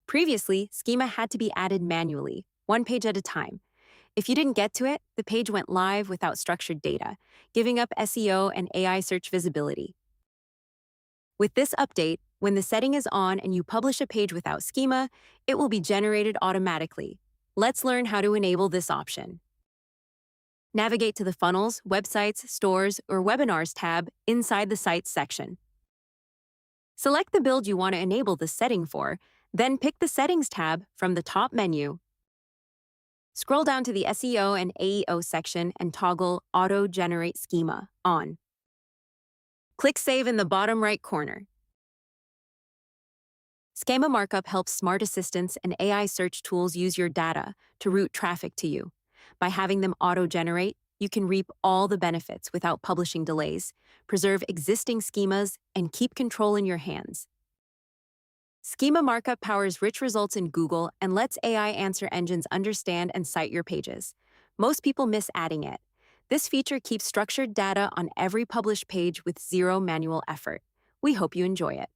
Previously, schema had to be added manually, one page at a time. If you didn't get to it, the page went live without structured data, giving up SEO and AI search visibility. With this update, when the setting is on and you publish a page without schema, it will be generated automatically. Let's learn how to enable this option. Navigate to the Funnels, Websites, Stores, or Webinars tab inside the Sites section. Select the build you want to enable the setting for, then pick the Settings tab from the top menu. Scroll down to the SEO and AEO section and toggle Auto Generate Schema on. Click Save in the bottom right corner. Schema Markup helps smart assistants and AI search tools use your data to route traffic to you. By having them auto-generate, you can reap all the benefits without publishing delays, preserve existing schemas, and keep control in your hands. Schema Markup powers rich results in Google and lets AI answer engines understand and cite your pages. Most people miss adding it. This feature keeps structured data on every published page with zero manual effort. We hope you enjoy it.